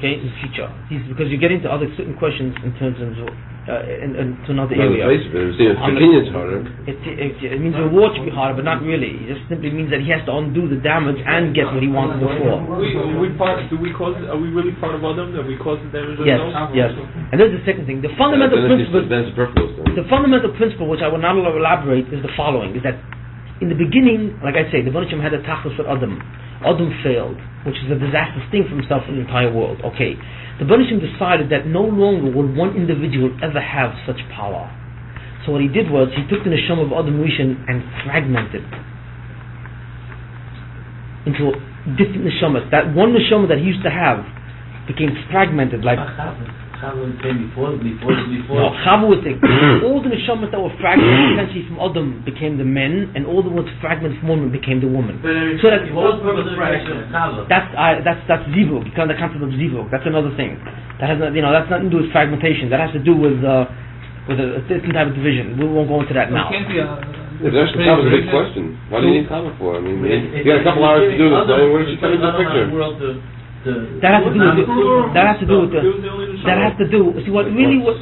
okay, in the future. Because you get into other certain questions in terms of into another Well, area. it's convenience harder. It means the reward should be harder, but not really. It just simply means that he has to undo the damage and get what he wanted before. Are we really part of Adam? That we cause the damage ourselves? Yes. And there's the second thing. The fundamental principle. That's superfluous. The fundamental principle, which I will not elaborate, is the following: is that in the beginning, like I say, the Baruch Hashem had a tachlis for Adam. Adam failed, which is a disastrous thing for himself and the entire world. Okay. The Baruch Hashem decided that no longer will one individual ever have such power. So what he did was, he took the neshama of Adam Rishon and fragmented into different neshamas. That one neshama that he used to have became fragmented like... Chava came before. No, Chava was the... all the neshamas that were fragmented essentially from Adam became the men, and all the ones fragmented from women became the woman. So that what was the purpose of Chava? That's zivug. You can't the concept of zivug. That's another thing. That has that's nothing to do with fragmentation. That has to do with a different type of division. We won't go into that now. That's a big question. What do you need Chava for? I mean, you got a couple hours to do this. Where did she come into the picture? That has to do with that has to do. See what really has.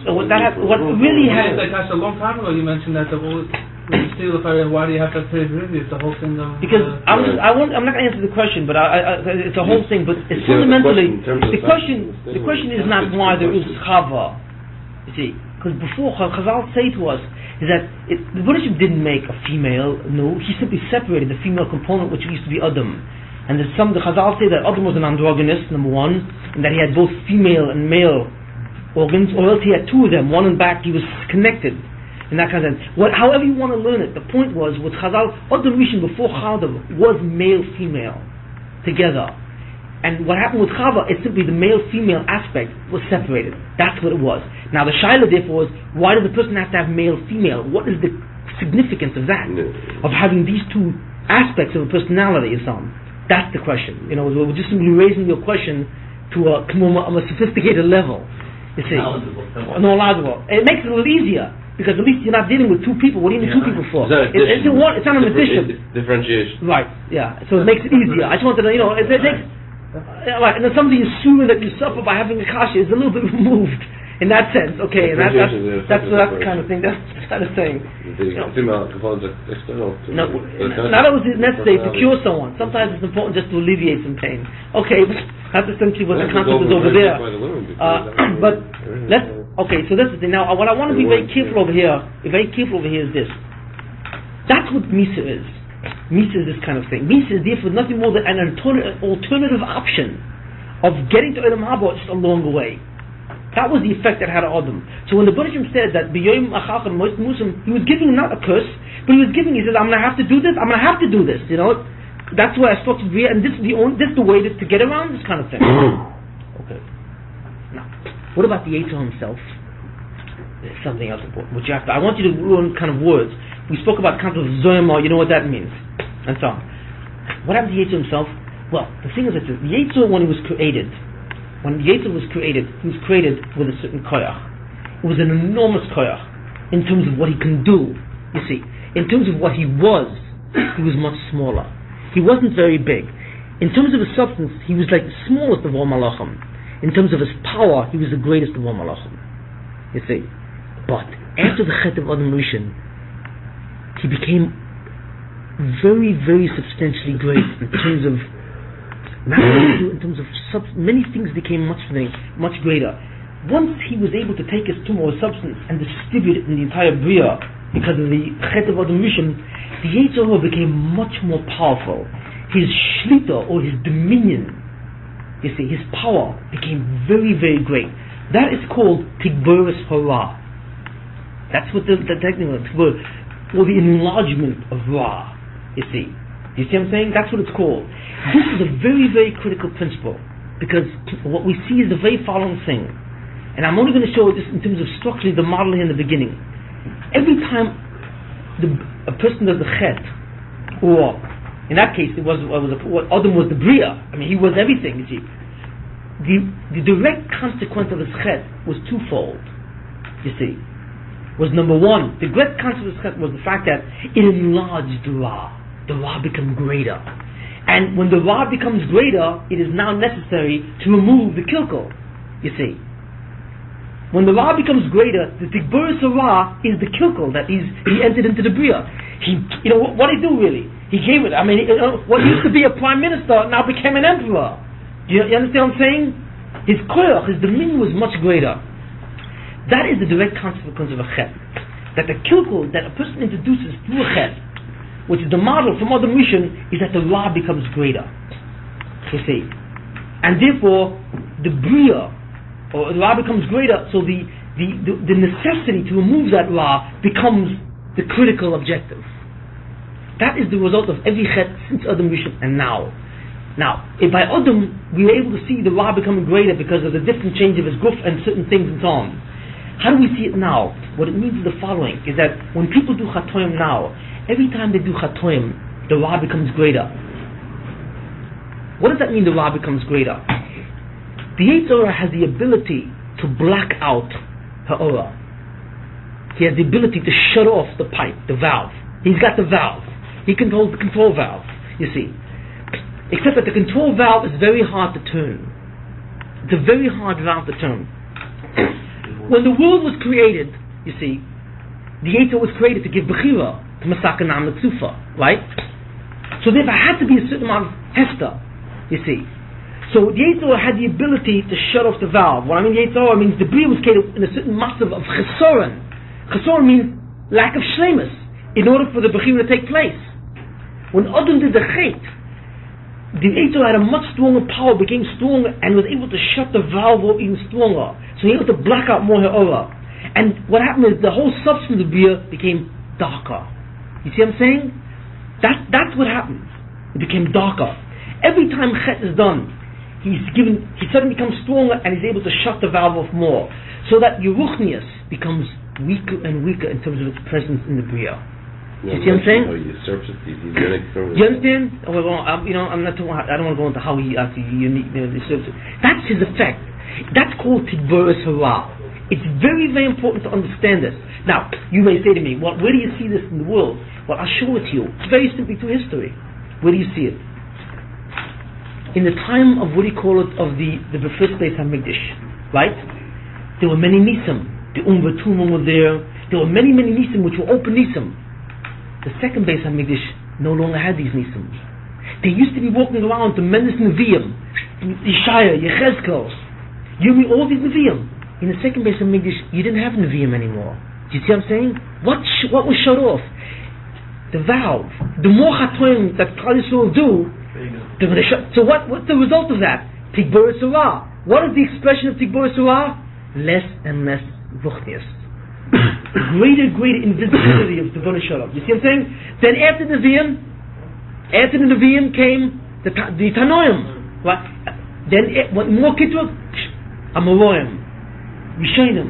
Like a long time ago, you mentioned that the whole steal the fire. Why do you have to pay really? It's the whole thing. Because I'm not going to answer the question, but it's a whole thing. But it's fundamentally the question is not why there is Chava. You see, because before Chazal say to us is that the Baruch Hashem didn't make a female. No, he simply separated the female component, which used to be Adam. And the Chazal say that Adam was an androgynous, number one, and that he had both female and male organs, or else he had two of them, one in back, he was connected, in that kind of sense. However you want to learn it, the point was, with Chazal, Adam Rishon before Chava was male-female, together. And what happened with Chava, it's simply the male-female aspect was separated. That's what it was. Now the Shaila therefore is, why does the person have to have male-female? What is the significance of that? Of having these two aspects of a personality or something? That's the question. We're just simply raising your question to a sophisticated level. You see, knowledgeable. It makes it a little easier because at least you're not dealing with two people. What do you need two people for? It's not an addition. Differentiation. Right. Yeah. So it makes it easier. I just wanted to, it makes. Right. And then something assuming that you suffer by having a kasha is a little bit removed. In that sense, okay, and that's the kind of thing. That's the kind of thing. Female components are external. Not always necessary to cure someone. Sometimes it's important just to alleviate some pain. Okay, that's essentially what the concept is over there. But so that's the thing. Now, what I want to be very careful over here is this. That's what Misa is. Misa is this kind of thing. Misa is therefore nothing more than an alternative option of getting to Olam Haba just along the way. That was the effect that had on Adam. So when the Baruch Hashem said that B'yoyim Achachem Mois Musam, he was giving not a curse, but he says, I'm going to have to do this, That's why I structured Bria, and this is the way to get around this kind of thing. Okay. Now, what about the Yetzer himself? There's something else important, which I want you to learn kind of words. We spoke about concept of Zoyama, you know what that means, and so on. What happened to Yetzer himself? Well, the thing is that the Yetzer, when he was created, he was created with a certain koyach. It was an enormous koyach in terms of what he can do. You see, in terms of what he was much smaller. He wasn't very big. In terms of his substance, he was like the smallest of all malachim. In terms of his power, he was the greatest of all malachim. You see, but after the Chet of Adam Rishon, he became very, very substantially great in terms of. In terms of many things became much greater. Once he was able to take his tumor substance and distribute it in the entire Bria because of the Chet of Adam Rishon, the Yetzer Hara became much more powerful. His shlita, or his dominion, you see, his power became very, very great. That is called Tigboris Hara. That's what the technical or the enlargement of Ra. You see what I'm saying? That's what it's called. This is a very, very critical principle because what we see is the very following thing, and I'm only going to show this in terms of structurally the model here in the beginning. Every time a person does the Chet, or in that case Adam was the Bria. I mean, he was everything. You see, the direct consequence of his Chet was twofold. You see, was number one, the direct consequence of his Chet was the fact that it enlarged the Ra. The Ra became greater. And when the Ra becomes greater, it is now necessary to remove the Kilkel, you see. When the Ra becomes greater, the Tigburis Ra is the Kilkel that he entered into the Bria. What did he do really? He gave it, what used to be a prime minister now became an emperor. You understand what I'm saying? His koyach, his dominion was much greater. That is the direct consequence of a chet. That the Kilkel that a person introduces through a chet, which is the model from Adam Rishon, is that the Ra becomes greater. You see. And therefore, the Bria, or the Ra becomes greater, so the necessity to remove that Ra becomes the critical objective. That is the result of every chet since Adam Rishon and now. Now, if by Adam we were able to see the Ra becoming greater because of the different change of his guf and certain things and so on, how do we see it now? What it means is the following, is that when people do chatoim now, every time they do chatoim, the Ra becomes greater. What does that mean, the Ra becomes greater? The Yetzer Hara has the ability to black out ha'ora. He has the ability to shut off the pipe, the valve. He's got the valve. He controls the control valve, you see. Except that the control valve is very hard to turn. It's a very hard valve to turn. When the world was created, you see, the Yetzer was created to give Bechira to Masakanam Netzufa, right? So therefore had to be a certain amount of Hester, you see. So the Yetzer Hara had the ability to shut off the valve. What I mean Yetzer Hara means the Bria was created in a certain massive of Chesoren. Chesoren means lack of shlemus, in order for the Bechira to take place. When Adam did the Chet, the Yetzer Hara had a much stronger power, became stronger, and was able to shut the valve off even stronger. So he was able to black out more ha'ora. And what happened is the whole substance of the Bria became darker. You see what I'm saying? That's what happened. It became darker. Every time Chet is done, he suddenly becomes stronger and he's able to shut the valve off more. So that Yeruchnius becomes weaker and weaker in terms of its presence in the Bria. You see what I'm saying? You understand? I'm not talking. I don't want to go into how he actually unique. That's his effect. That's called Tigburis Hara. It's very, very important to understand this. Now, you may say to me, "Well, where do you see this in the world?" Well, I'll show it to you. It's very simply through history. Where do you see it? In the time of what do you call it, of the first Beis Hamikdash, right? There were many nisim. The Tumim were there. There were many, many nisim which were open nisim. The second Beis Hamikdash no longer had these nisim. They used to be walking around tremendous Nevi'im, Yeshaya, Yechezkel, Yumi, all these Nevi'im. In the second Beis Hamikdash, you didn't have Nevi'im anymore. Do you see what I'm saying? What was shut off? The valve. The more chatoim that Klal Yisrael do, so what's the result of that? Tigburis Hara. What is the expression of Tigburis Hara? Less and less ruchnius. Greater invisibility of the Tivon Shalom. You see what I'm saying? Then after the Nevi'im came the Tanoim. Right? Then what more Kitruk? Amoraim, Rishonim,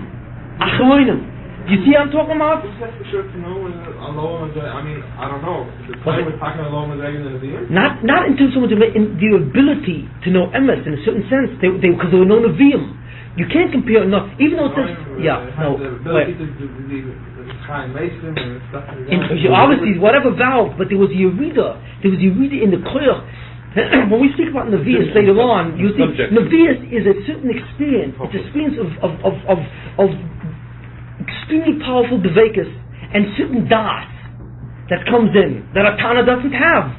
Achronim. You see what I'm talking about? Is that for sure to know I don't know. The time we're talking about Allah and the Nevi'im? Not in terms of the ability to know emes in a certain sense, because there were no Nevi'im. You can't compare enough, even though it says, obviously, whatever valve, but there was Yerida in the koyach. When we speak about Nevi'us later on, you see, Nevi'us is a certain experience. It's an experience of extremely powerful devekas and certain das that comes in that a Tana doesn't have.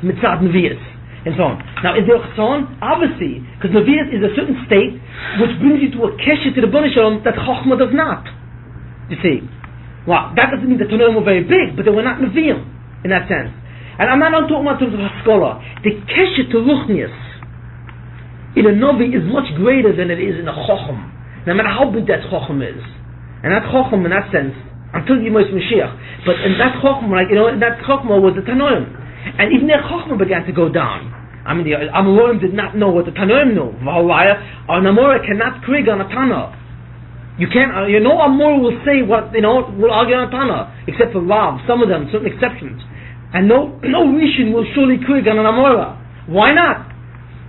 Mitzad Nevi'us and so on. Now, is there a chasson? Obviously, because Nevi'us is a certain state which brings you to a kesher to the Bnei Shalom that Chochmah does not. You see, well, that doesn't mean the Tanoim were very big, but they were not Nevi'im in that sense. And I'm not talking about in terms of Haskalah. The kesher to Ruchnius in a Novi is much greater than it is in a Chochem. No matter how big that Chochem is. And that Chochem in that sense, until Yemos Mashiach. But in that Chochem, that Chochem was the Tanoim. And even their Chochem began to go down. I mean, the Amorim did not know what the Tanoim knew. An Amora cannot krig on a Tana. You can't, Amor will say what, will argue on a Tana. Except for Rav, some of them, certain exceptions. And no Rishon will surely krig on an Amora. Why not?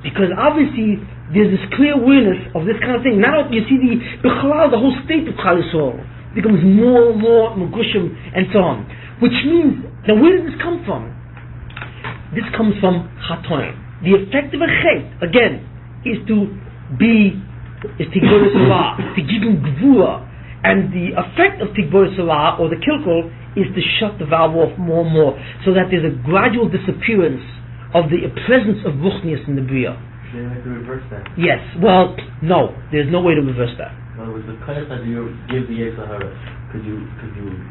Because obviously there's this clear awareness of this kind of thing. Now you see the whole state of Klal Yisrael becomes more and more Megushim and so on. Which means, now where did this come from? this comes from Chatoim. The effect of a chet, again, is to Tigboris Sarah, to give him Gvura. And the effect of Tigboris Sarah, or the Kilkul, is to shut the valve off more and more, so that there's a gradual disappearance of the presence of Ruchnius in the Bria. They have to reverse that. Yes, well, no, there's no way to reverse that. In other words, the kind that you give the Yetzirah, could you...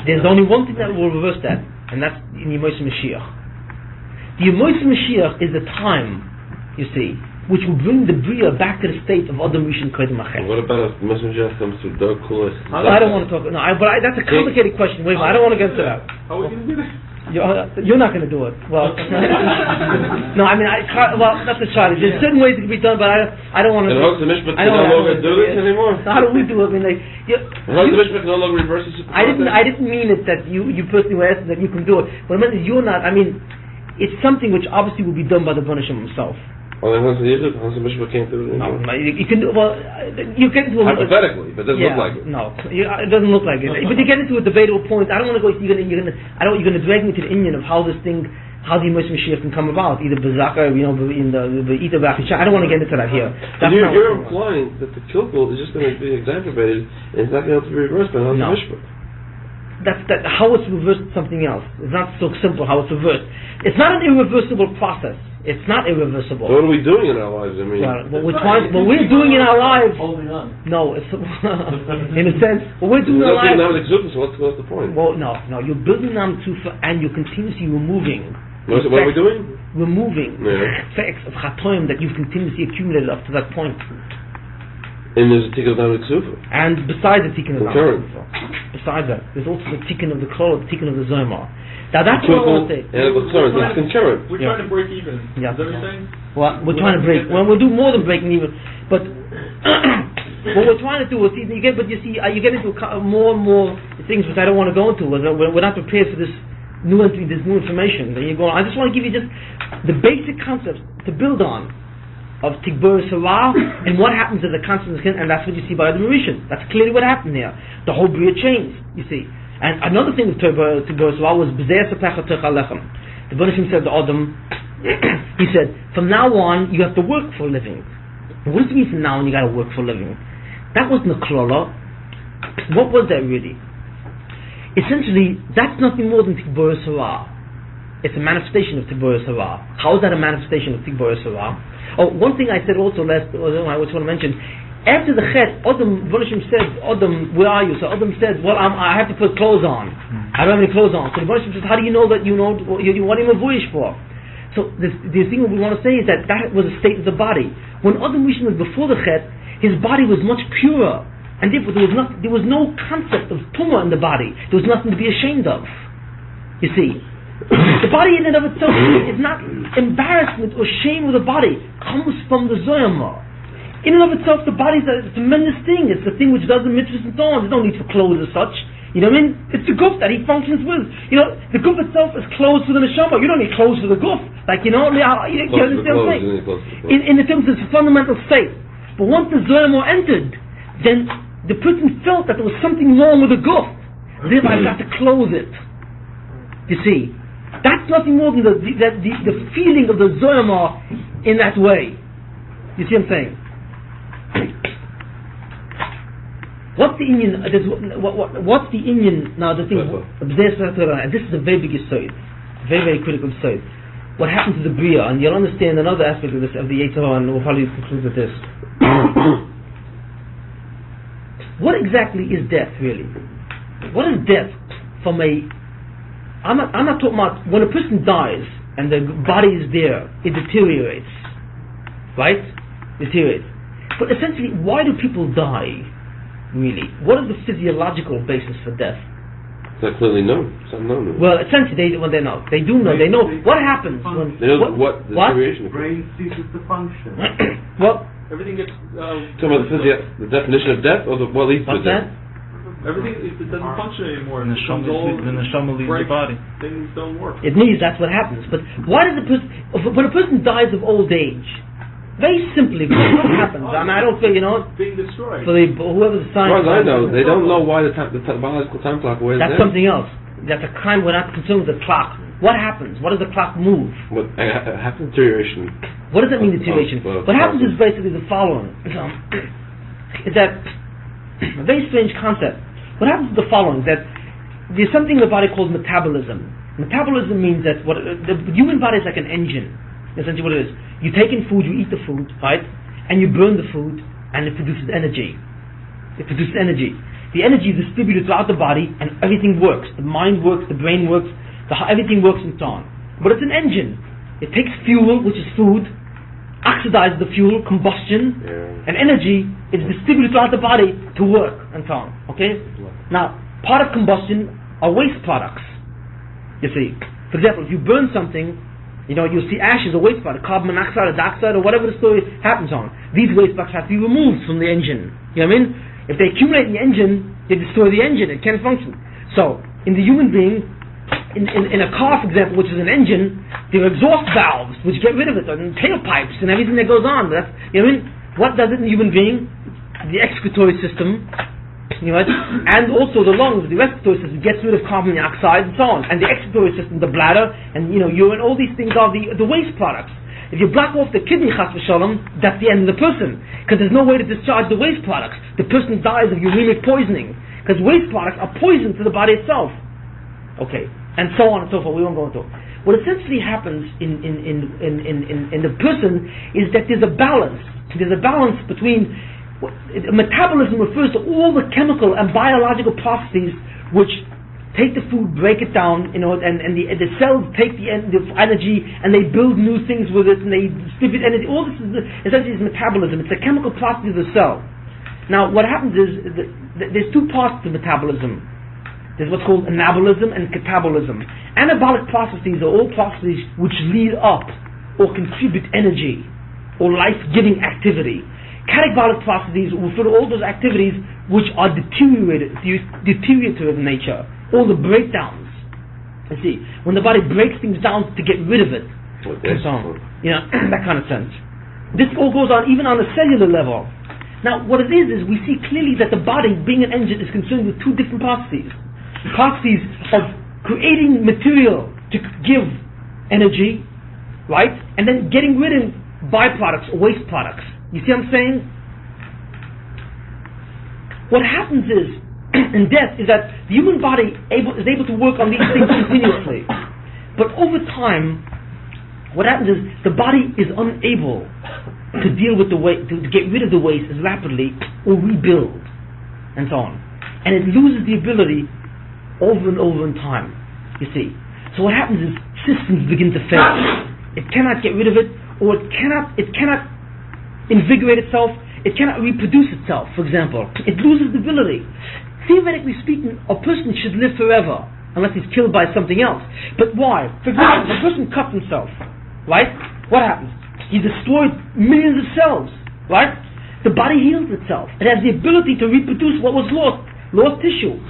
There's only one thing that will reverse that, and that's in Yemos Mashiach. The Yemos Mashiach is the time, you see, which will bring the Bria back to the state of Adam Rishon Kodem Achet. What about if the messenger comes through dark coolest? I don't want to talk. No, that's a complicated question. Wait, I don't want to get into that. How are we going to do that? You're not going to do it. Well, no, I mean, that's a challenge. There's certain ways it can be done, but I don't want to. And Hog the Mishpat can no longer do this anymore. So how do we do it? I mean, Hog the Mishpat can no longer reverse this. I didn't mean it that you personally were asking that you can do it. But I mean, you're not. I mean, it's something which obviously will be done by the Banishim himself. Well, then Hans the Mishpat can't do it anymore. No, you can do. Well, you get into hypothetically, but it doesn't look like it. No, it doesn't look like it. But you get into a debatable point. I don't want to go. You're gonna drag me to the Indian of how this thing, how the Yemos Mashiach can come about, either Bezaka, in the Ita B'Achisha. I don't want to get into that here. You're implying that the Kilkul is just going to be exacerbated and it's not going to have to be reversed by Hans the Mishpat. That's how it's reversed. Something else. It's not so simple how it's reversed. It's not an irreversible process. It's not irreversible. So what are we doing in our lives? I mean, what we're doing in our lives. Holding on. No, it's in a sense, what we're doing in our lives. So what's the point? Well, no, you're building Nam Tzufa and you're continuously removing. What are we doing? Removing effects of Chatoim that you've continuously accumulated up to that point. And there's a tikkun of Nam Tzufa. And besides the tikkun of Nam Tzufa. Besides that, there's also the tikkun of the Klal, the tikkun of the Zomar. Now that's what I want to say. And that's concurrent. We're trying to break even. Yeah. Is that what you're saying? Well, we're trying to break. Well, we'll do more than breaking even. But what we're trying to do is, you get into more and more things which I don't want to go into. We're not prepared for this new entry, this new information. Then you go. I just want to give you just the basic concepts to build on of Tigbur Sarah and what happens to the concepts, and that's what you see by the Mauritian. That's clearly what happened there. The whole Bria changed. You see. And another thing with Tigbur Sarah was B'zeh Sapach Alechem. The Banishim said to Adam, he said, from now on you have to work for a living. What does it mean from now on you got to work for a living? That wasn't a klala. What was that really? Essentially, that's nothing more than Tigbur Sarah. It's a manifestation of Tigbur Sarah. How is that a manifestation of Tigbur Sarah? Oh, one thing I said also I just want to mention. After the Chet, Adam said, Adam, where are you? So Adam said, well, I have to put clothes on. I don't have any clothes on. So the Banishim said, how do you know that you what are you voyish for? So the thing we want to say is that was a state of the body. When Adam Rishon was before the Chet, his body was much purer. And therefore there was no concept of tumah in the body. There was nothing to be ashamed of. You see. The body in and of itself is not embarrassment or shame of the body. It comes from the Zoyama. In and of itself, the body is a tremendous thing. It's the thing which does the mitzvahs and so on. There's no need for clothes as such. You know what I mean? It's the guf that he functions with. You know, the guf itself is clothes for the neshama. You don't need clothes for the guf. Like, you understand what I'm saying? In the terms of its fundamental state. But once the Zoyama entered, then the person felt that there was something wrong with the guf. Therefore, I've got to clothe it. You see? That's nothing more than the feeling of the Zoyama in that way. You see what I'm saying? What's the Indian? What's the Indian? Now the thing. And this is a very big side, very very critical side. What happened to the Bria? And you'll understand another aspect of this of the Yetzirah, and we'll probably conclude with this. What exactly is death, really? What is death from a? I'm not talking about when a person dies and the body is there, it deteriorates, right? Deteriorates. But essentially, why do people die? Really, what is the physiological basis for death? It's not clearly known. It's unknown. Well, essentially, they do know. They know what happens when. They know what deterioration. Brain ceases to function. Well, everything gets. Talking about the definition of death, or what leads to death? Everything it doesn't function anymore. The neshama leaves the body. Things don't work. It means that's what happens. But why does when a person dies of old age? Very simply, what happens? I mean, I don't feel, being destroyed. For whoever the science. As far as I know, they don't know why the biological time clock. That's something else. That's a crime. We're not concerned with the clock. what happens? What does the clock move? What happens? Deterioration. What does that mean, deterioration? What happens is basically the following. Is that a very strange concept. What happens is the following, that there's something in the body called metabolism. Metabolism means that the human body is like an engine. Essentially what it is. You take in food, you eat the food, right? And you burn the food, and it produces energy. It produces energy. The energy is distributed throughout the body, and everything works. The mind works, the brain works, everything works and so on. But it's an engine. It takes fuel, which is food, oxidizes the fuel, combustion, and energy is distributed throughout the body to work and so on. Okay? Now, part of combustion are waste products. You see, for example, if you burn something, you'll see ashes or waste product, carbon monoxide or dioxide or whatever the story happens on. These waste products have to be removed from the engine. You know what I mean? If they accumulate in the engine, they destroy the engine. It can't function. So, in the human being, in a car, for example, which is an engine, there are exhaust valves which get rid of it, and tailpipes and everything that goes on. That's, you know what I mean? What does it in the human being? The excretory system, and also the lungs, the respiratory system gets rid of carbon dioxide and so on. And the excretory system, the bladder, and urine, all these things are the waste products. If you block off the kidney, chas v'shalom, that's the end of the person, because there's no way to discharge the waste products. The person dies of uremic poisoning, because waste products are poison to the body itself. Okay, and so on and so forth. We won't go into it. What essentially happens in the person is that there's a balance. There's a balance between metabolism refers to all the chemical and biological processes which take the food, break it down, and the cells take the energy and they build new things with it and they distribute energy. All this is essentially is metabolism. It's a chemical process of the cell. Now, what happens is there's two parts to metabolism. There's what's called anabolism and catabolism. Anabolic processes are all processes which lead up or contribute energy or life-giving activity. Catabolic processes refer to all those activities which are deteriorative in nature, all the breakdowns. You see, when the body breaks things down to get rid of it, and so on, that kind of sense. This all goes on even on a cellular level. Now, what it is we see clearly that the body, being an engine, is concerned with two different processes. Processes of creating material to give energy, right, and then getting rid of byproducts or waste products. You see what I'm saying? What happens is, in death, is that the human body is able to work on these things continuously. But over time, what happens is, the body is unable to deal with the waste, to get rid of the waste as rapidly, or rebuild, and so on. And it loses the ability over and over in time, you see. So what happens is, systems begin to fail. It cannot get rid of it, or it cannot invigorate itself, it cannot reproduce itself, for example. It loses the ability. Theoretically speaking, a person should live forever, unless he's killed by something else. But why? For example, if a person cuts himself, right? What happens? He destroyed millions of cells, right? The body heals itself. It has the ability to reproduce what was lost tissue.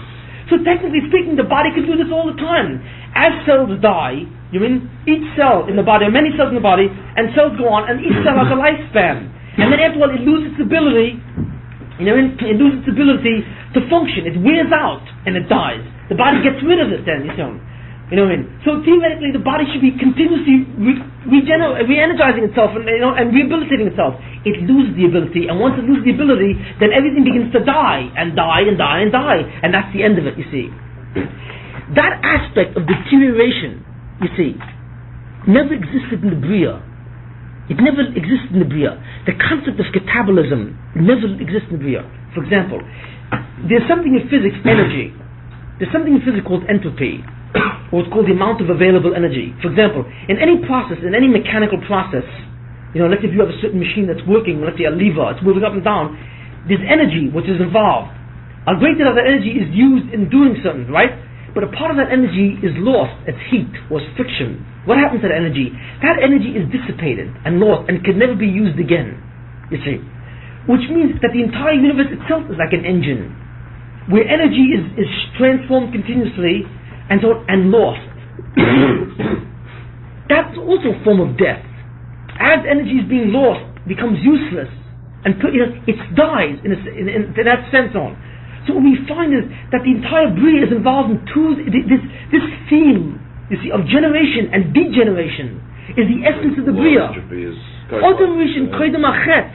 So technically speaking, the body can do this all the time. As cells die, each cell in the body, or many cells in the body, and cells go on, and each cell has a lifespan. And then after all, it loses its ability, it loses its ability to function. It wears out, and it dies. The body gets rid of it then, you know what I mean? So theoretically, the body should be continuously re-energizing itself and rehabilitating itself. It loses the ability, and once it loses the ability, then everything begins to die, and die, and die, and die. And that's the end of it, you see. That aspect of deterioration, you see, never existed in the Bria. It never existed in the Bria. The concept of catabolism never existed in the Bria. For example, there's something in physics, energy. There's something in physics called entropy, or it's called the amount of available energy. For example, in any process, in any mechanical process, let's say if you have a certain machine that's working, let's say a lever, it's moving up and down, there's energy which is involved. A great deal of that energy is used in doing something, right? But a part of that energy is lost as heat or as friction. What happens to that energy? That energy is dissipated and lost and can never be used again, you see. Which means that the entire universe itself is like an engine, where energy is transformed continuously and lost. That's also a form of death. As energy is being lost, it becomes useless, and it dies in that sense on. So what we find is that the entire Bria is involved in this theme you see, of generation and degeneration is the essence of the Bria. Adam Rishon Koydem Achet.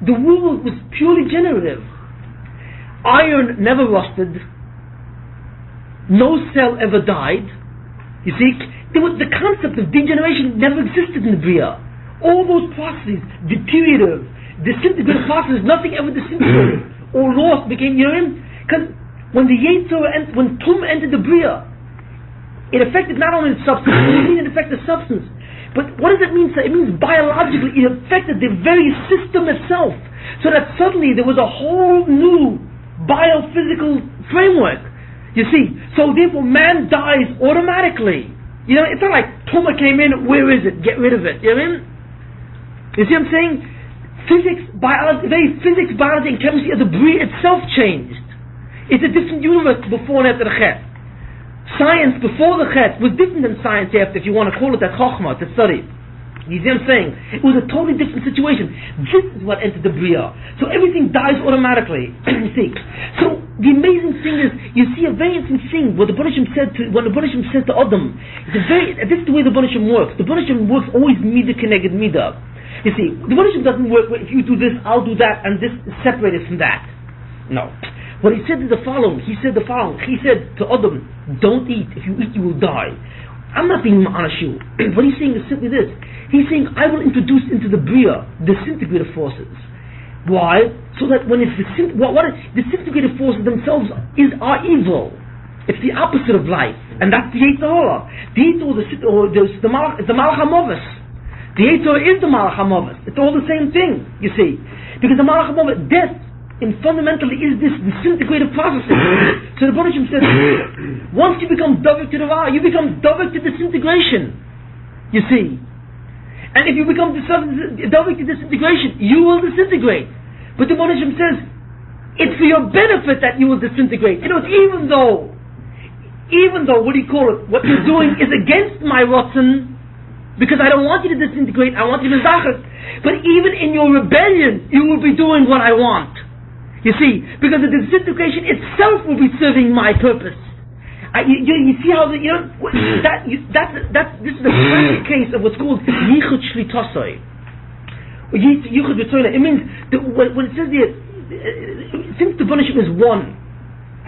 The world was purely generative. Iron never rusted. No cell ever died. You see, the concept of degeneration never existed in the Bria. All those processes, deteriorative, disintegrative processes, nothing ever disintegrated or lost, became, you know what I mean? Because when the Yetzirah, when Tum entered the Bria, it affected not only the substance, it affected the substance. But what does it mean? It means biologically, it affected the very system itself. So that suddenly there was a whole new biophysical framework. You see, so therefore man dies automatically. You know, it's not like Tumah came in, where is it? Get rid of it. You know what I mean? You see what I'm saying? Physics, biology, and chemistry of the Bria itself changed. It's a different universe before and after the Chet. Science before the Chet was different than science after, if you want to call it that Chokhmah, to study. You see what I'm saying? It was a totally different situation. This is what entered the Bria. So everything dies automatically. You see. So the amazing thing is, you see a very interesting thing, what the Banishim said to, when the Banishim said to Adam. This is the way the Banishim works. The Banishim works always Midah Keneged Midah. You see, the Banishim doesn't work, if you do this, I'll do that, and this is separated from that. No. What he said is the following. He said to Adam, don't eat. If you eat, you will die. I'm not being honest you. What he's saying is simply this. He's saying, I will introduce into the Bria disintegrative forces. Why? So that when it's disintegrative forces themselves are evil. It's the opposite of life. And that's the Yetzirah. The Yetzirah is the Malach HaMovis. The Yetzirah is the Malach HaMovis. It's all the same thing, you see. Because the Malach HaMovis, death, fundamentally is this disintegrative processing. So the Banishim says, once you become Davik to the Ra, you become Davik to disintegration. You see. And if you become Davik to disintegration, you will disintegrate. But the Banishim says, it's for your benefit that you will disintegrate. You know, even though, what do you call it, what you're doing is against my Ratzon, because I don't want you to disintegrate, I want you to Zachat. But even in your rebellion, you will be doing what I want. You see, because the disintegration itself will be serving my purpose. You see how this is a classic case of what's called Yichud Shlitasai. Yichud B'Tzoyna. It means that when it says here, since the Banishim is one,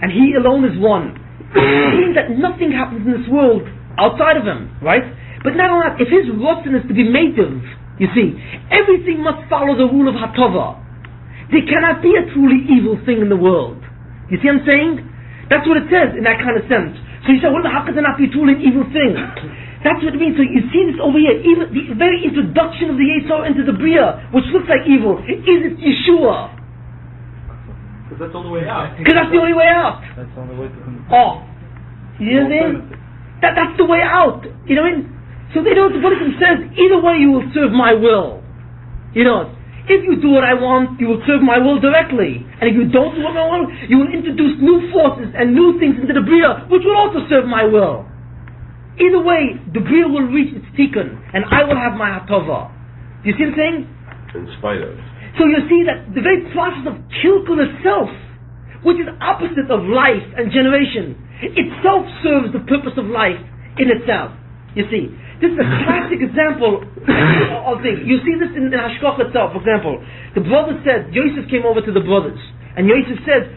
and He alone is one, it means that nothing happens in this world outside of Him, right? But not only that, if His Ratzon is to be mative, you see, everything must follow the rule of Hatava. There cannot be a truly evil thing in the world. You see what I'm saying? That's what it says in that kind of sense. So you say, well, how could there not be truly an evil thing? That's what it means. So you see this over here, even the very introduction of the Yetzirah into the Bria, which looks like evil, is it Yeshua? Because that's the only way out. Because that's the only way out. That's the only way to come. Oh. You know what I mean? That's the way out. You know what I mean? So they know what the Buddhism says, either way you will serve my will. You know, if you do what I want, you will serve my will directly. And if you don't do what I want, you will introduce new forces and new things into the Bria, which will also serve my will. Either way, the Bria will reach its tikkun, and I will have my hatova. Do you see what I'm saying? In spite of. So you see that the very process of kilkul itself, which is opposite of life and generation, itself serves the purpose of life in itself. You see, this is a classic example of things. You see this in Hashkoch itself. For example, the brothers said, Yosef came over to the brothers, and Yosef said,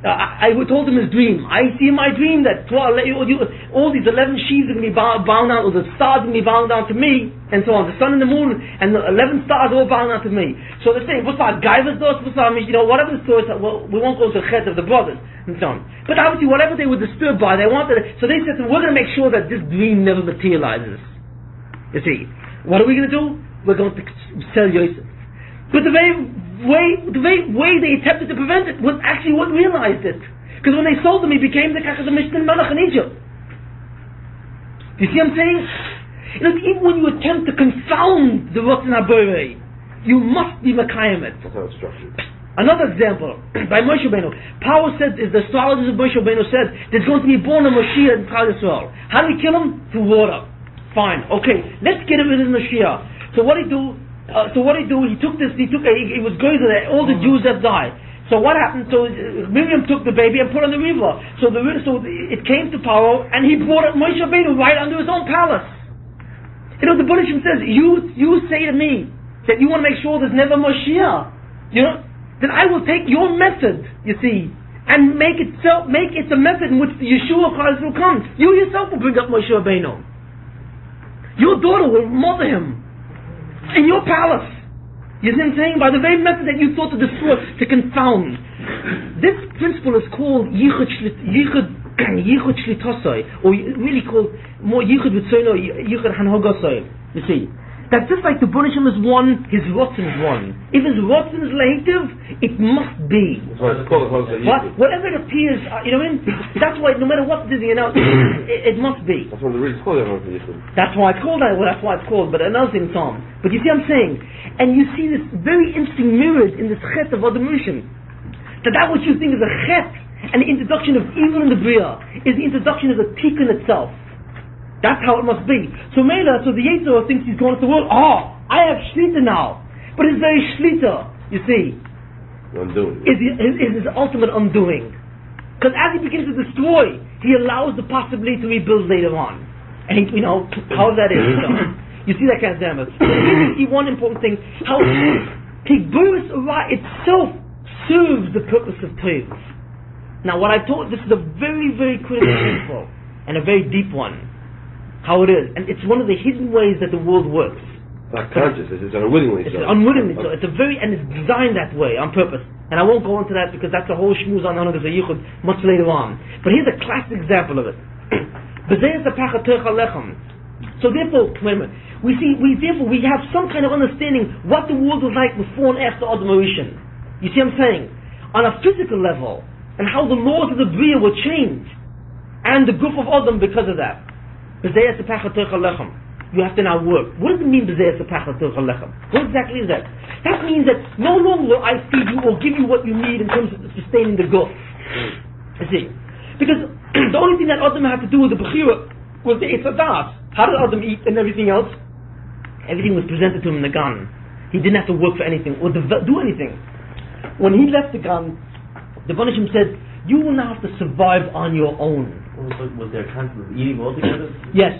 I told him his dream. I see in my dream that all these 11 sheaves are going to be bound down, or the stars are going to be bound down to me, and so on. The sun and the moon and the 11 stars are all bound down to me. So they're saying, what's our Gaiva's dos? What's our, whatever the story, well, we won't go to the chet of the brothers, and so on. But obviously, whatever they were disturbed by, they wanted it. So they said, we're going to make sure that this dream never materializes. You see, what are we going to do? We're going to sell Yosef. But the very way they attempted to prevent it was actually what realized it. Because when they sold him, he became the Kachas Mishnah Melech in Egypt. You see what I'm saying? You know, even when you attempt to confound the Ratzon HaBorei, you must be Mekayim it. That's how it's structured. Another example, by Moshe Rabbeinu. Power said, the astrologers of Moshe Rabbeinu said, there's going to be born a Moshiach in Klal Yisrael. How do we kill him? Through water. Fine, okay, let's get him in his Mashiach. So what did he do? He was going to that all the Jews have died. So what happened? So Miriam took the baby and put it on the river. So it came to Paro, and he brought Moshe Rabbeinu right under his own palace. You know, the Baruch Shem says, you say to me that you want to make sure there's never Moshiach. You know, then I will take your method, you see, and make it the method in which the Yeshua Christ will come. You yourself will bring up Moshe Rabbeinu. Your daughter will mother him in your palace. You see what I'm saying? By the very method that you thought to destroy, to confound. This principle is called Yichud Shlitasai, or really called more Yichud Vitzono, Yichud Hanhogasai. You see? That just like the Baruch Shem is one, his Rotzen is one. If his Rotzen is Leitiv, it must be. Whatever it appears, you know what I mean? That's why no matter what it is, you know, it must be. That's why the reason it's called Yichud. That's why it's called that. Well, that's why it's called. But another thing, Tom. But you see what I'm saying? And you see this very interesting mirrored in this Chet of Adam Rishon. That which you think is a Chet, and the introduction of evil in the Bria, is the introduction of the Tikkun itself. That's how it must be. So Mela, so the Yetzer thinks he's going to the world. Oh, I have Shlita now. But his very Shlita, you see, undoing. Is his ultimate undoing. Because as he begins to destroy, he allows the possibility to rebuild later on. And you know, how that is. You see that kind of damage. You see one important thing, how Tigburis Ura itself serves the purpose of Tov. Now what I told, this is a very, very critical principle, and a very deep one. How it is. And it's one of the hidden ways that the world works. It's not conscious, it's unwittingly so. It's unwittingly so. It's and it's designed that way, on purpose. And I won't go into that because that's a whole shmooze on Hanukkah Yichud much later on. But here's a classic example of it. So therefore, wait a minute. We have some kind of understanding what the world was like before and after Adam Rishon. You see what I'm saying? On a physical level, and how the laws of the Bria were changed, and the group of Adam because of that. You have to now work. What does it mean, what exactly is that? That means that no longer will I feed you or give you what you need in terms of sustaining the guf. You see? Because the only thing that Adam had to do with the Bechira was the Eitzadas. How did Adam eat and everything else? Everything was presented to him in the Gan. He didn't have to work for anything or do anything. When he left the Gan, the Baruch Shem said, you will now have to survive on your own. Was there a concept of eating altogether? Yes.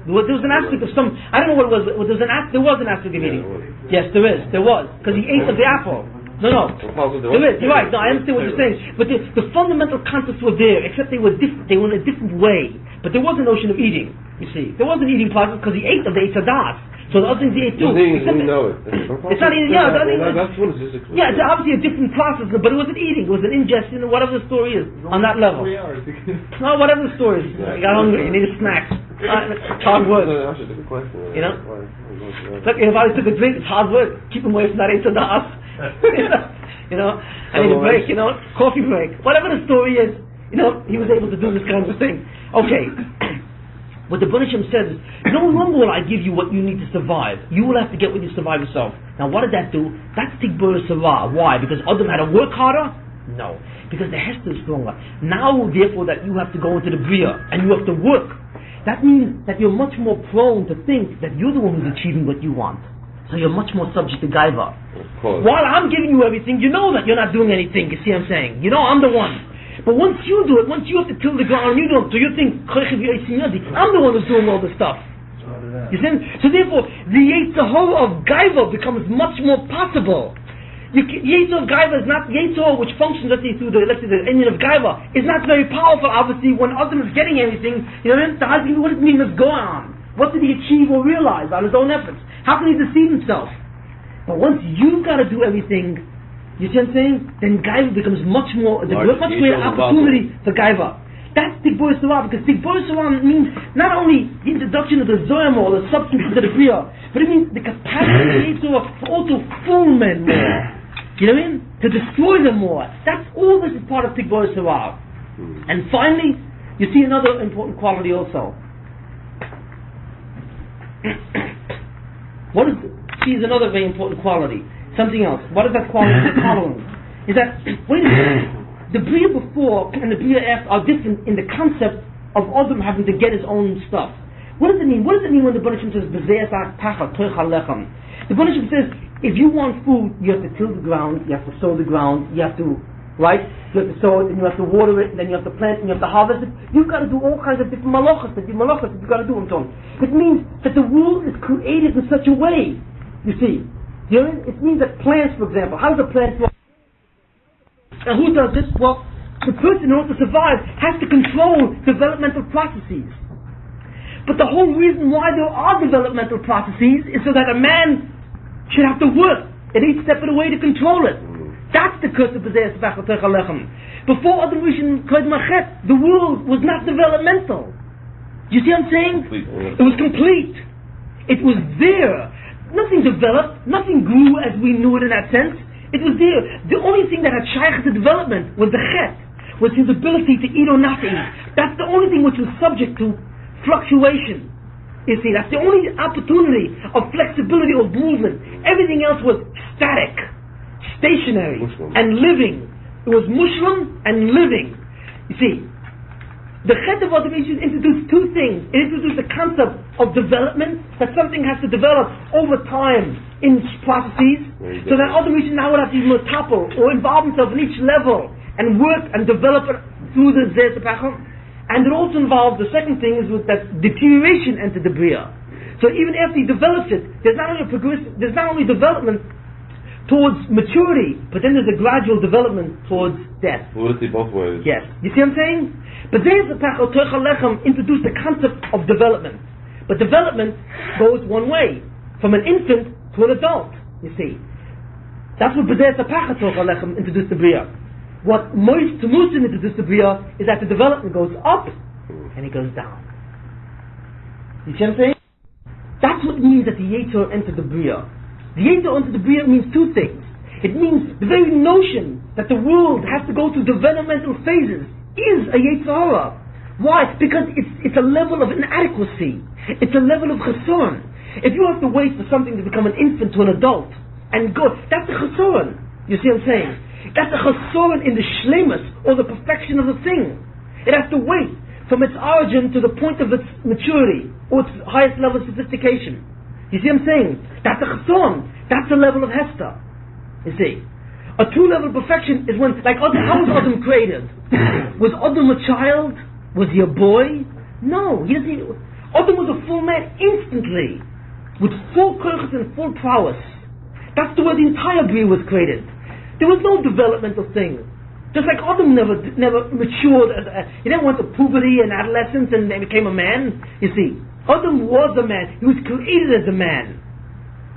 There was an aspect of some, I don't know what it was, there was an aspect of eating. Yes, there was. Because he ate of the apple. No. There is, you're right. No, I understand what you're saying. But the fundamental concepts were there, except they were different. They were in a different way. But there was a notion of eating, you see. There was an eating process because he ate of the Eitzadas. So the other things he ate too. It's not eating, it's obviously a different process, but it wasn't eating, it was an ingestion, or whatever the story is, on that level. No, whatever the story is. You got hungry, you need a snack. It's hard work. You know? Look, if I took a drink, it's hard work. Keep him away from that Eitzadas. You know? I need a break, you know? Coffee break. Whatever the story is, you know, he was able to do this kind of thing. Okay. What the Baruch Shem says is, no longer will I give you what you need to survive. You will have to get what you survive yourself. Now what did that do? That's Tigbur Sarah. Why? Because Adam had to work harder? No. Because the Hester is stronger. Now, therefore, that you have to go into the Bria and you have to work. That means that you're much more prone to think that you're the one who's achieving what you want. So you're much more subject to Gaiva. While I'm giving you everything, you know that you're not doing anything. You see what I'm saying? You know I'm the one. But once you do it, once you have to till the ground, you don't. So you think, I'm the one who's doing all the stuff. You see? So therefore, the Yetzirah of Gaiva becomes much more possible. Yetzirah of Gaiva is not, Yetzirah which functions, let's say, through the engine of Gaiva, is not very powerful, obviously, when Adam is getting anything. You know what I mean? What does it mean that's going on? What did he achieve or realize on his own efforts? How can he deceive himself? But once you've got to do everything, you see what I'm saying? Then Gaiva becomes much greater opportunity for Gaiva. That's Tigbur Sarah, because Tigbur Sarah means not only the introduction of the Zoyam or the substance into the Bria, but it means the capacity to also fool men more. You know what I mean? To destroy them more. That's all this is part of Tigbur Sarah. And finally, you see another important quality also. See, is another very important quality. Something else. What is that quality? The following is that, wait a minute, the Bria before and the Bria after are different in the concept of Adam having to get his own stuff. What does it mean? What does it mean when the Baruch Shem says, the Baruch Shem says, if you want food, you have to till the ground, you have to sow the ground, you have to right? You have to sow it, and you have to water it, and then you have to plant, and you have to harvest it. You've got to do all kinds of different malachas that you've got to do and so on. It means that the world is created in such a way, you see. You know, it means that plants, for example, how does a plant grow? And who does this? Well, the person, in order to survive, has to control developmental processes. But the whole reason why there are developmental processes is so that a man should have to work at each step of the way to control it. That's the curse of B'zeh Sabach L'Teicha Lechem. Before Adam Rishon Kodim Achet, the world was not developmental. You see what I'm saying? It was complete. It was there. Nothing developed, nothing grew as we knew it in that sense. It was there. The only thing that had shaykh to development was the chet, was his ability to eat or not to eat. That's the only thing which was subject to fluctuation. You see, that's the only opportunity of flexibility of movement. Everything else was static, stationary, and living. It was Muslim and living. You see, the Chet of Adam Rishon introduced two things. It introduced the concept of development, that something has to develop over time in processes, so that Adam Rishon now would have to be metapel, or involve himself in each level, and work and develop it through the Zeh Sepachim. And it also involves, the second thing is with that deterioration entered the Bria. So even after he develops it, there's not only development towards maturity, but then there's a gradual development towards death. Fluidity both ways. Yes. You see what I'm saying? But there's the Pachal Teicha Lechem introduced the concept of development. But development goes one way, from an infant to an adult, you see. That's what B'zeh Pachal Teicha Lechem introduced the Bria. What Mois to Musin introduced the Bria is that the development goes up and it goes down. You see what I'm saying? That's what it means that the Yetzer entered the Bria. The Yetzer entered the Bria means two things. It means the very notion that the world has to go through developmental phases is a Yetzer Hara. Why? Because it's a level of inadequacy. It's a level of chesuron. If you have to wait for something to become an infant to an adult and go, that's a chesuron. You see what I'm saying? That's a chesuron in the shlemus, or the perfection of the thing. It has to wait from its origin to the point of its maturity, or its highest level of sophistication. You see what I'm saying? That's a chesuron. That's a level of hester. You see? A true level of perfection is when, like, how was Adam created? Was Adam a child? Was he a boy? No. Adam was a full man instantly, with full koiches and full prowess. That's the way the entire Bria was created. There was no developmental thing. Just like Adam never matured, he never went to puberty and adolescence and then became a man. You see, Adam was a man. He was created as a man.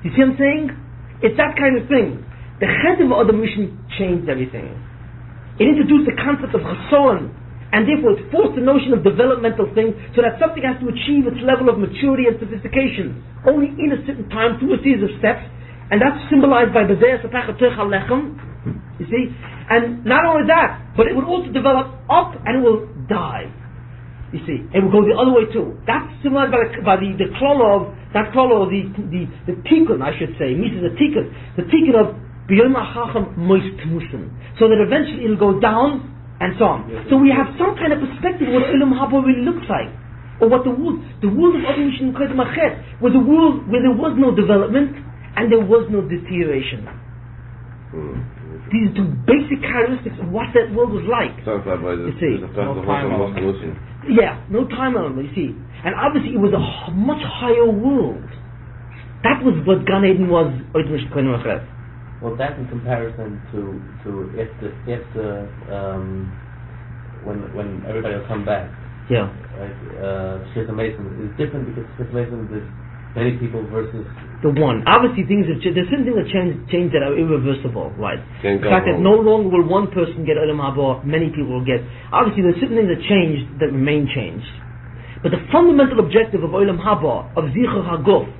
You see what I'm saying? It's that kind of thing. The Chet of Adam Rishon changed everything. It introduced the concept of chesuron, and therefore it forced the notion of developmental thing, so that something has to achieve its level of maturity and sophistication only in a certain time through a series of steps, and that's symbolized by B'zeh Sabach L'Teicha Lechem. You see? And not only that, but it will also develop up and it will die. You see? It will go the other way too. That's symbolized by the klala of, that klala of the tikkun, I should say. Mises the tikkun of B'yom HaChacham Mois T'musim. So that eventually it'll go down and so on. So we have some kind of perspective of what Olam Haba really looks like. Or what the world of Adam Rishon Kodim Achet was a world where there was no development and there was no deterioration. These are two basic characteristics of what that world was like. No time element. Yeah, no time element, you see. And obviously it was a much higher world. That was what Gan Eden was. Well, that in comparison to if when everybody will come back. Yeah. Right? Shir Mason is different because Shir Mason is many people versus the one. Obviously things have changed. There's certain things that change that are irreversible, right? The fact that no longer will one person get Olam Haba, many people will get. Obviously there's certain things that changed that remain changed. But the fundamental objective of Olam Haba, of Zichur HaGuf,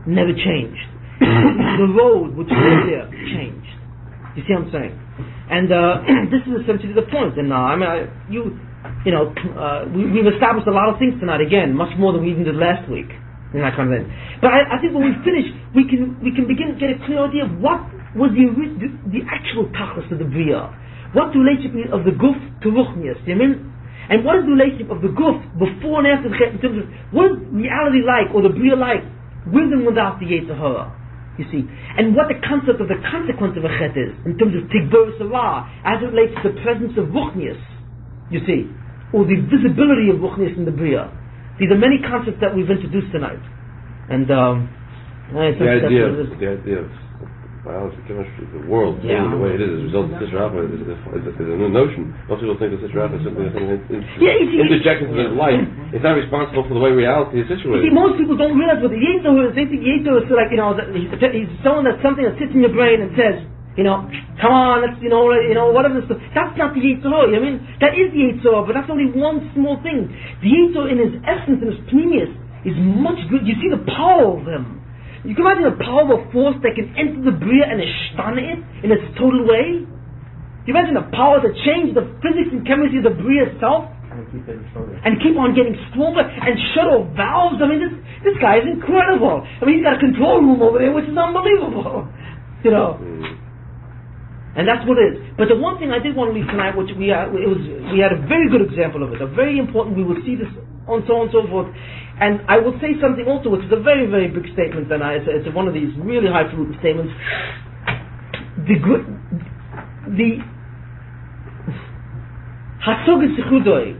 never changed. The road which led there changed. You see what I'm saying? And this is essentially the point. And we've established a lot of things tonight again, much more than we even did last week. And that kind of thing. But I think when we finish, we can begin to get a clear idea of what was the actual tachlis of the Bria. What's the relationship of the Guf to Ruchnias? You know what I mean? And what is the relationship of the Guf before and after the Chet in terms of what is reality like, or the Bria like, with and without the Yetzer Hara? You see, and what the concept of the consequence of a chet is in terms of tigbur sarah as it relates to the presence of ruchnius. You see, or the visibility of ruchnius in the bria. These are many concepts that we've introduced tonight, and the idea of biology, chemistry, the world being the way it is as a result of Sisra Alpha is a new notion. Most people think that Sisra Alpha is simply a thing interjected into life. It's not responsible for the way reality is situated. See, most people don't realize what the Yetzer is. They think Yetzer is like, he's someone that's something that sits in your brain and says, come on, let's, whatever stuff. That's not the Yetzer. I mean, that is the Yetzer, but that's only one small thing. The Yetzer in his essence, in his pneumius, is much good. You see the power of him. You can imagine the power of a force that can enter the Bria and ashtana it in its total way? You imagine the power to change the physics and chemistry of the Bria itself? And keep on getting stronger and shut off valves. I mean, this guy is incredible. I mean, he's got a control room over there, which is unbelievable. And that's what it is. But the one thing I did want to leave tonight, which we had a very good example of it, a very important, we will see this on so on and so forth. And I will say something also, which is a very, very big statement, and it's one of these really highfalutin statements. The Hasogas Sechudoi,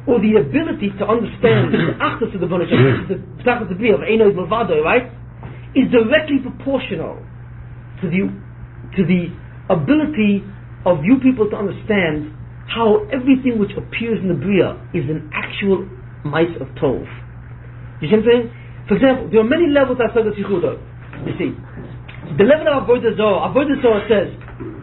or the ability to understand the Achtas of the Bonus, the Ptachas of Einoid Malvadoi, right, is directly proportional to the ability of you people to understand how everything which appears in the Bria is an actual mice of Tov. You see what I'm saying? For example, there are many levels of Hasogas Sechudoi. You see, the level of Avodah Zarah says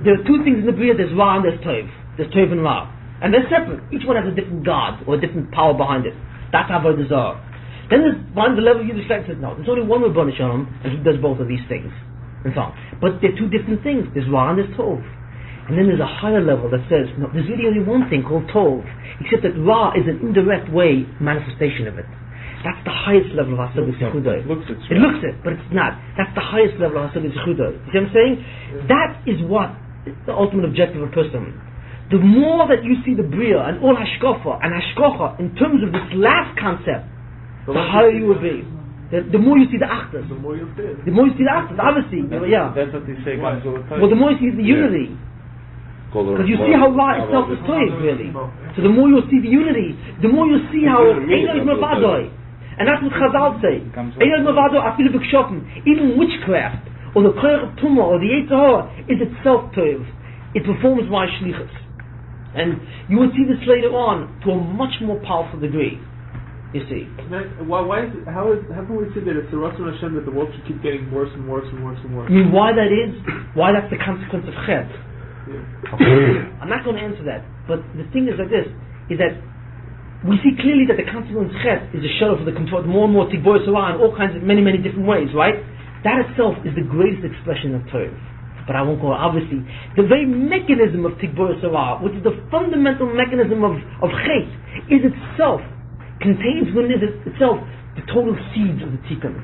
there are two things in the Bria: there's Ra and there's Tov. There's Tov and Ra. And they're separate. Each one has a different God or a different power behind it. That's Avodah Zarah. Then there's the level of Yiddishkeit says, no, there's only one Rebbeinu Shalom, and he does both of these things. And so on. But they're two different things. There's Ra and there's Tov. And then there's a higher level that says, no, there's really only one thing called Tov, except that Ra is an indirect way manifestation of it. That's the highest level of Hasogas Sechudoi. It looks it, but it's not. That's the highest level of Hasogas Sechudoi. You see what I'm saying? That is what is the ultimate objective of a person. The more that you see the Bria and all Hashkofa and Hashkocha in terms of this last concept, the higher you will be. The more you see the Achtas. The more you see it. The more you see the Achtas, obviously. That's what they say. Well, the more you see the unity. Because you see how Ra itself is toiv, really. So the more you'll see the unity, the more you'll see how Einoid Mavadoi. And that's what Chazal say. Einoid Mavadoi afilu b'kshotim. Even witchcraft, or the Koyach of Tumah, or the Yetzer Hara, is itself toiv. It performs my shlichus. And you will see this later on to a much more powerful degree. You see. Why is it, how can we see that it's the Ratzon Hashem that the world should keep getting worse and worse and worse and worse? You mean why that is? Why that's the consequence of Chet? Yeah. I'm not going to answer that. But the thing is like this, is that we see clearly that the consequence of Chet is a shadow for the control, more and more Tigbor Sarah in all kinds of many, many different ways, right? That itself is the greatest expression of Torah. But I won't go, obviously. The very mechanism of Tigbor Sarah, which is the fundamental mechanism of Chet, is itself, contains within itself the total seeds of the Tikkun.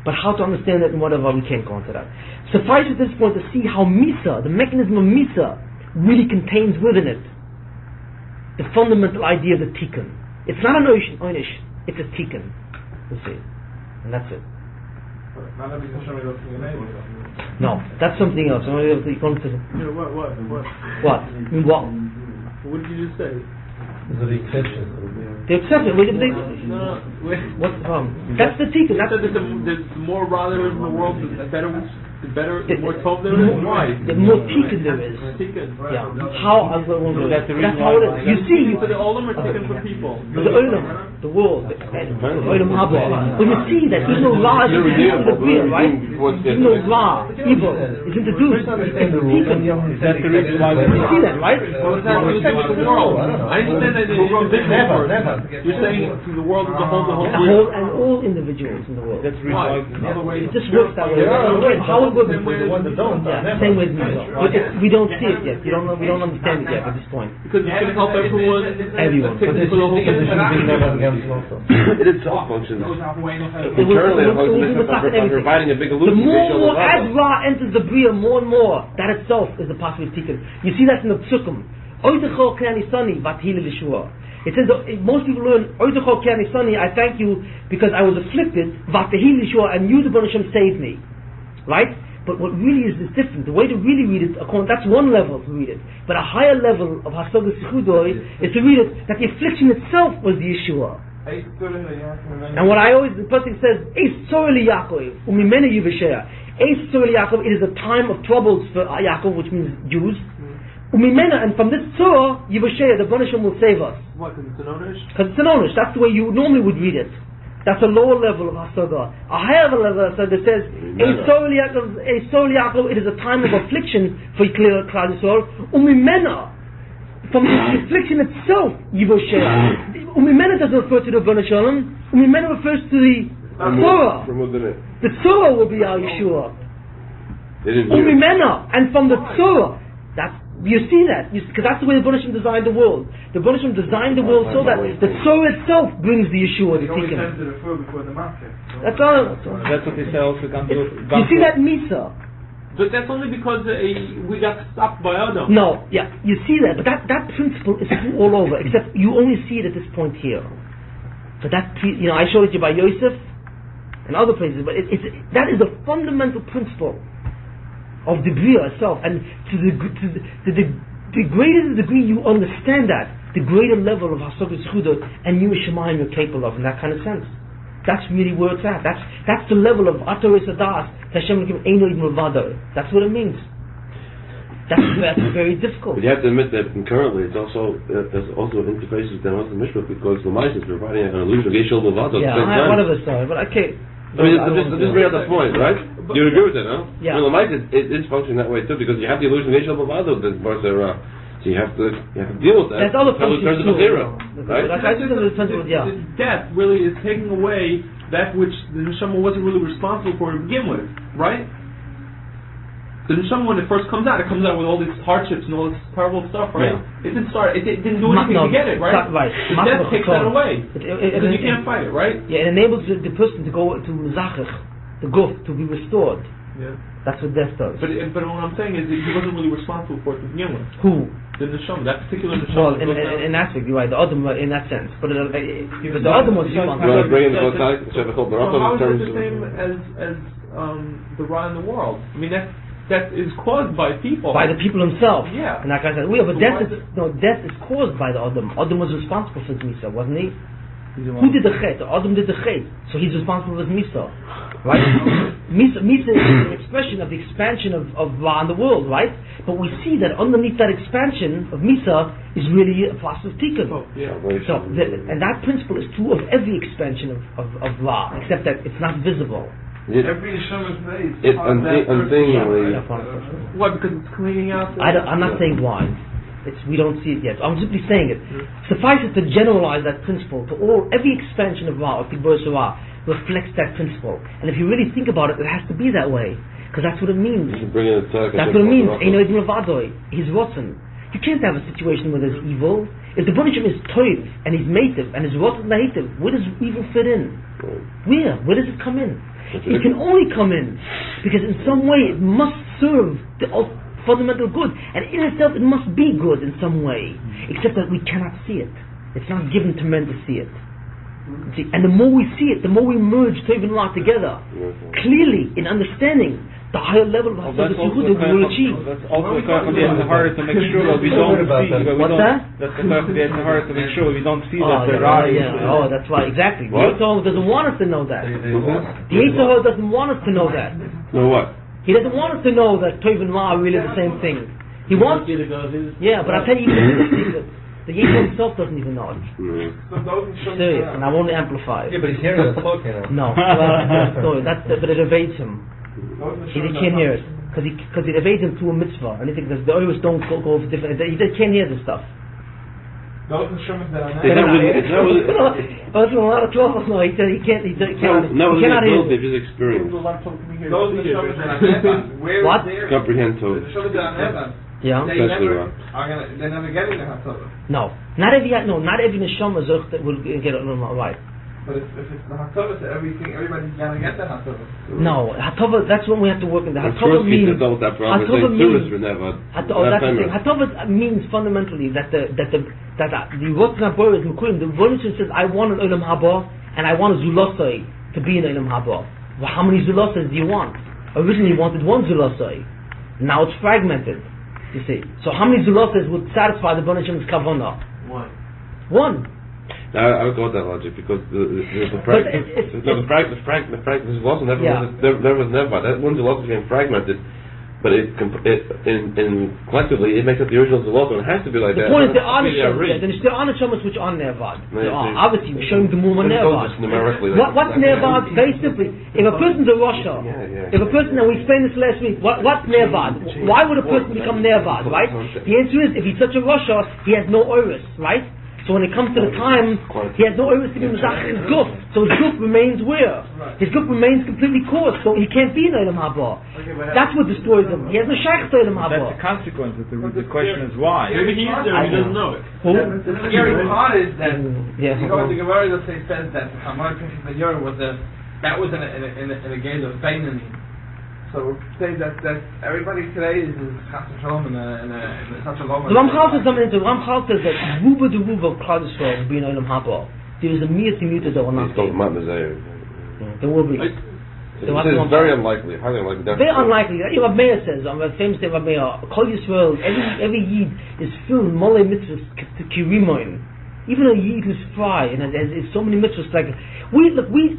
But how to understand that and whatever, we can't go into that. Suffice at this point to see how Misa, the mechanism of Misa, really contains within it the fundamental idea of the Tikkun. It's not an Oynish, it's a Tikkun. You see. And that's it. No, that's something else. What? I mean, what? What did you just say? The exception. The exception. What's the problem? That's the Tikkun. That's the more Ra there is in the world, the more Tov there is. Why? The more Tikkun there is. Tikkun. Yeah. How? That's how it is. You see, so the Olam are Tikkun for people. The Olam, the world, the Olam Haba. When you see that even though Ra is introduced in the Bria, right? Even though Ra, evil, is introduced in the Tikkun. That's the reason why You see that, right? Well, it's not the world. I understand that Never. You're saying the world is the whole And all individuals in the world. That's the reason why. It just works that way. How it works? The one that don't. Yeah, same way as me. But we don't see it yet. We don't understand it yet at this point. Because it's going to help everyone. Everyone. But this It itself functions internally providing a big illusion. The more as Ra enters the Bria, more and more, that itself is the possible Tikkun. You see that in the Psukim. It says most people learn I thank you because I was afflicted, and you the Baruch Hashem saved me. right? But what really is different. The way to really read it, that's one level to read it. But a higher level of Hasagas Yichudoi is to read it that the affliction itself was the Yeshua. And what I always, the person says, Eis Tzor Yaakov, Umimene Yivashea. Eis Tzor Yaakov, it is a time of troubles for Yaakov, which means Jews. Umimena, and from this Tzor, Yivashea, the Banishim will save us. What, because it's an onish? Because it's an onish. That's the way you normally would read it. That's a lower level of Hasaga. A higher level of Hasaga says, Eis Tzor Yaakov, it is a time of affliction for Klal Yisrael. Umimena, from the affliction itself, Yivoshea. Umimena doesn't refer to the Bnei Shalom. Umimena refers to the Torah. The Torah will be our Yeshua. Umimena, and from the Torah. You see that, because that's the way the Bnei Shalom designed the world. The Bnei Shalom designed the world so that the Torah itself brings the Yeshua, the Tikkun. That's all. That's what they say also. You see that Misa? But that's only because we got stopped by Adam. No, yeah, you see that, but that principle is all over, except you only see it at this point here. But that, I showed it to you by Yosef and other places, but that is the fundamental principle of the Bria itself, and to the greater the degree you understand that, the greater level of Hasagas Yichudot and Yiras Shamayim you're capable of in that kind of sense. That's really where it's at. That's the level of Atores Adas, Hashem Elokim Eino Id Milvado. That's what it means. That's very difficult. But you have to admit that currently there's also interfaces with the Mishpah, because the Mice is providing an illusion of Yeshua Milvado. Yeah, whatever story, but okay. Just bring out the point, right? You would agree with that, no? Yeah. Well, the Mice is functioning that way too, because you have the illusion of Yeshua Milvado, so you have to deal with that. That's all the functions too. Right? Death really is taking away that which the Neshama wasn't really responsible for to begin with, right? The Neshama, when it first comes out, with all these hardships and all this terrible stuff, right? Yeah. It didn't do anything to get it, right? Right. The death takes that away. Because you can't fight it, right? Yeah, it enables the person to go to Zachach, the Guf, to be restored. Yeah. That's what death does. But what I'm saying is that he wasn't really responsible for it to begin with. Who? The Neshama, that particular Neshama. Well, in aspect, you're right, the Adam in that sense. But the Adam was responsible. You want to bring in the so how is it the same as the Ra in the world? I mean, that is caused by people. By the people themselves. Yeah. And like I said, death is caused by the Adam. Adam was responsible for his Misa, wasn't he? Who did the Chet? Adam did the Chet. So he's responsible for his Misa. Right? Misa is an expression of the expansion of Ra in the world, right? But we see that underneath that expansion of Misa is really a process of Tikkun. And that principle is true of every expansion of Ra, except that it's not visible. Every Neshama is made. Unseemingly. Why? Because it's cleaning out. I'm not saying why. We don't see it yet. I'm simply saying it. Suffice it to generalize that principle to every expansion of Ra, of Tikkun Ra, reflects that principle. And if you really think about it, it has to be that way, because that's what it means. That's what it means. Eino Id Milvado. He's rotten. You can't have a situation where there's evil. If the Banishim is toiv and he's meitiv and his rotten native, where does evil fit in? Where does it come in? It can only come in because in some way it must serve the fundamental good, and in itself it must be good in some way, except that we cannot see it. It's not given to men to see it. See, and the more we see it, the more we merge Tov and Ra together clearly in understanding the higher level of Hasagas Yichudot we will achieve. That's also the hardest to make sure that we don't see. What's that? That's the hardest to make sure we don't see that the Ra is. Oh, that's right, exactly. The Yetzer Hara doesn't want us to know that. The Yetzer Hara doesn't want us to know that. No what? He doesn't want us to know that Tov and Ra are really the same thing. He wants. Yeah, but I'll tell you even the Yetzer himself doesn't even know it. Serious, and I won't amplify it. Yeah, but he's hearing us talking. No, well, but it evades him. He can't hear it because it evades him to a mitzvah. And he thinks the others don't go for different. He can't hear this stuff. Those instruments that are it's not really. But a lot of trouble. No, he can't. He cannot hear it. His experience. Those instruments that are never. What? Comprehend to it. The instruments that are never. Yeah. They're never getting the Hatzavah. No, not every neshama that will get it right. But if it's the Hatzavah to everything, everybody's gonna get the Hatzavah. No, Hatava. That's when we have to work in the Hatava means. Hatava means fundamentally that the Rotzna Bor is Mekulim. The Ronishim says, I want an Olam Haba and I want a Zulosai to be in Olam Haba. Well, how many Zulosas do you want? Originally, he wanted one Zulasai. Now it's fragmented. You see. So how many Zulasais would satisfy the Bnei Hashem's kavanah? One. Now, I would go with that logic because the fragment never was never. That one Zulasai became fragmented. But collectively, it makes up the original Zoloto, and it has to be like that. The point is, there are neshamas which are Nervad. Obviously, we're showing the Muma Nervad. What's Nervad? Very simply, if a person's a Rasha, if a person, and we explained this last week, what's Nervad? Why would a person become Nervad, right? The answer is, if he's such a Rasha, he has no Oris, right? So when it comes to the time, he has no Oris to be Mizach his guf. So his guf remains where? His guf remains completely coarse, so he can't be in Olam Haba. That's what destroys him. He has no shaykh to Olam Haba. That's the consequence. The question is why. Maybe he's there and he doesn't know it. The scary part is that because the Gemara says that Hamar Pinchas Meyor was in a game of Beinani. So say that everybody today is Chas Shalom in such a long. The Ramchal says something. The Ramchal says that Ruba de Ruba of Klal Yisrael will be in Olam Haba. There is a mere muted that will not be. There will be. It's very unlikely, highly unlikely. Very unlikely. Rav Meir says, a famous thing Rav Meir, Kol Yisrael, every Yid is filled with Molei mitzvahs to kirimoin. Even a Yid who's fry, and there's so many mitzvahs, like, we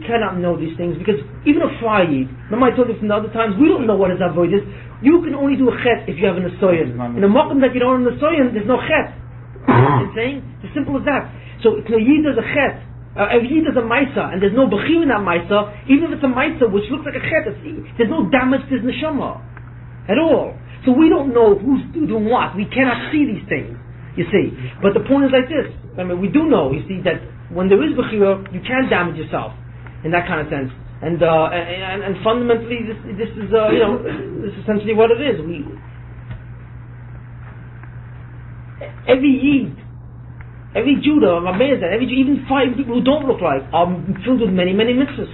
cannot know these things, because even a fry Yid, remember I told you from the other times, we don't know what his avoid is. You can only do a chet if you have an asoyan. In a mokum that you don't have an asoyan, there's no chet. You know saying? It's as simple as that. So if a Yid does a chet, if Yid does a maisa, and there's no bechir in that maisa, even if it's a maisa which looks like a chet, there's no damage to his neshama at all. So we don't know who's doing what. We cannot see these things, you see. But the point is like this. I mean, we do know, you see, that when there is bechira, you can damage yourself in that kind of sense. And fundamentally, this is this is essentially what it is. Every Yid, every Judah, even five people who don't look like, are filled with many, many mitzvahs.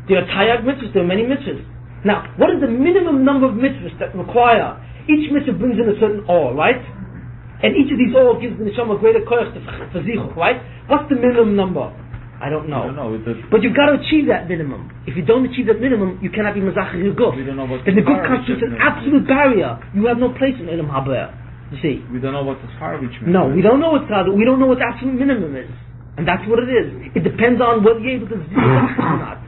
There are tayag mitzvahs, there are many mitzvahs. Now, what is the minimum number of mitzvahs that require? Each mitzvah brings in a certain awe, right? And each of these awe gives the neshama greater koyach for zichuk, right? What's the minimum number? I don't know. But you've got to achieve that minimum. If you don't achieve that minimum, you cannot be mazachir your guf. And the guf constitutes an absolute barrier. You have no place in Olam Haba. You see? We don't know what the Sfarovich means. No, we don't know what we don't know what the absolute minimum is. And that's what it is. It depends on whether you're able to do it or not.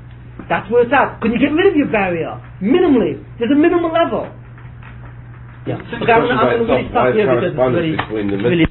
That's where it's at. Can you get rid of your barrier? Minimally. There's a minimum level. Yeah. Okay, I'm going to really stop here because it's really